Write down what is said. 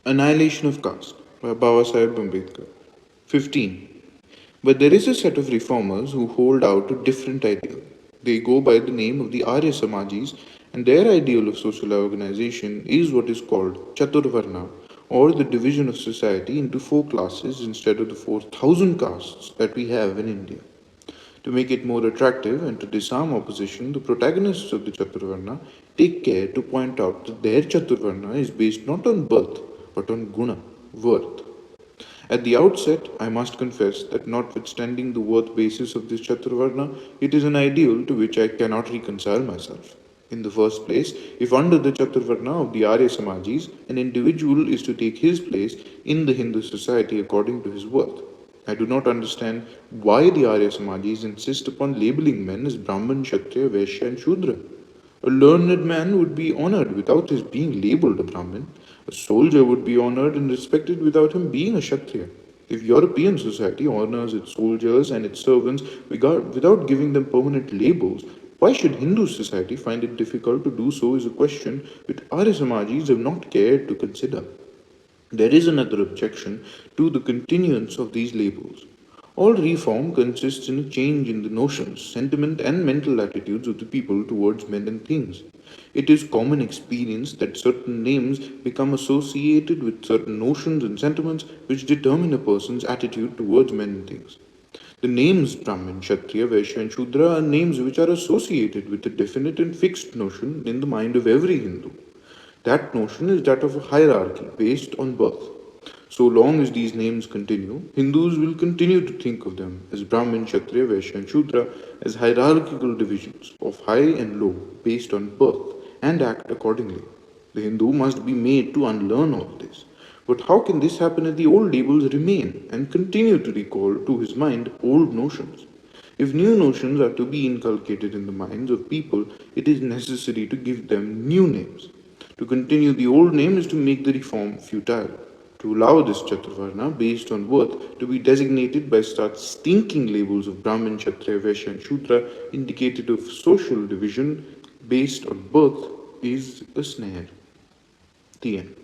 Annihilation of Caste by Babasaheb Ambedkar. 15. But there is a set of reformers who hold out a different ideal. They go by the name of the Arya Samajis, and their ideal of social organization is what is called Chaturvarna, or the division of society into four classes instead of the 4,000 castes that we have in India. To make it more attractive and to disarm opposition, the protagonists of the Chaturvarna take care to point out that their Chaturvarna is based not on birth but on guna, worth. At the outset, I must confess that notwithstanding the worth basis of this Chaturvarna, it is an ideal to which I cannot reconcile myself. In the first place, if under the Chaturvarna of the Arya Samajis, an individual is to take his place in the Hindu society according to his worth, I do not understand why the Arya Samajis insist upon labeling men as Brahman, Kshatriya, Vaishya, and Shudra. A learned man would be honored without his being labeled a Brahmin. A soldier would be honored and respected without him being a Kshatriya. If European society honors its soldiers and its servants without giving them permanent labels, why should Hindu society find it difficult to do so is a question which Arya Samajis have not cared to consider. There is another objection to the continuance of these labels. All reform consists in a change in the notions, sentiment, and mental attitudes of the people towards men and things. It is common experience that certain names become associated with certain notions and sentiments which determine a person's attitude towards men and things. The names Brahmin, Kshatriya, Vaishya, and Shudra are names which are associated with a definite and fixed notion in the mind of every Hindu. That notion is that of a hierarchy based on birth. So long as these names continue, Hindus will continue to think of them as Brahmin, Kshatriya, Vaishya, and Shudra as hierarchical divisions of high and low based on birth and act accordingly. The Hindu must be made to unlearn all this. But how can this happen if the old labels remain and continue to recall to his mind old notions? If new notions are to be inculcated in the minds of people, it is necessary to give them new names. To continue the old name is to make the reform futile. To allow this Chaturvarna based on worth to be designated by such stinking labels of Brahmin, Kshatriya, Vaishya, and Shudra indicative of social division based on birth is a snare. The end.